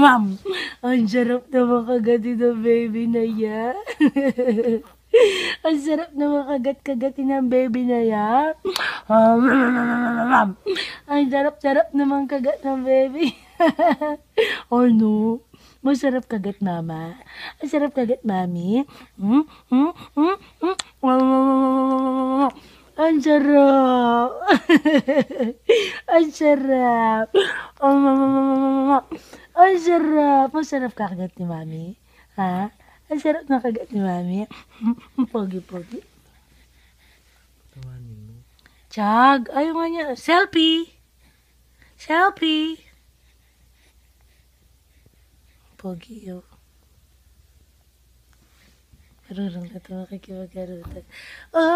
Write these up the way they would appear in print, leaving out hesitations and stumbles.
Ma'am, ang sarap naman kagatin ng baby na yan. Ang sarap naman kagat-kagatin ng baby na yan. Ang sarap-sarap naman kagat ng baby. Oh no, masarap kagat mama. Ang sarap kagat mami. Ang sarap. Ang sarap. Ang sarap. Masarap kakagat ni mami. Ha? Ang sarap na kagat ni mami. Pogi-pogi. Chag. Ayaw nga niya. Selfie. Selfie. Pogi yun. Marunong na ito makikipagkarutan. Oh,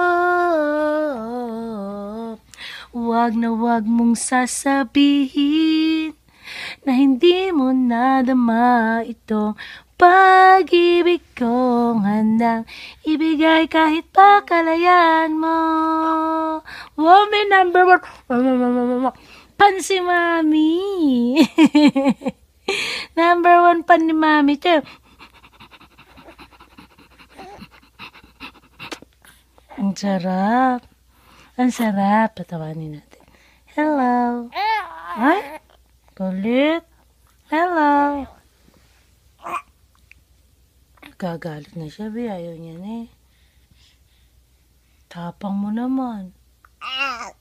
wag na wag mong sasabihin na hindi mo nadama itong pag-ibig kong handang ibigay kahit pa kalayaan mo. Woman number one. Pan si mami. Number one pan ni mami. Ang sarap. Ang sarap. Patawanin natin. Hello. Ay, kulit. Hello. Gagalit na siya, be. Ayaw niya na eh. Tapang mo naman. Ay,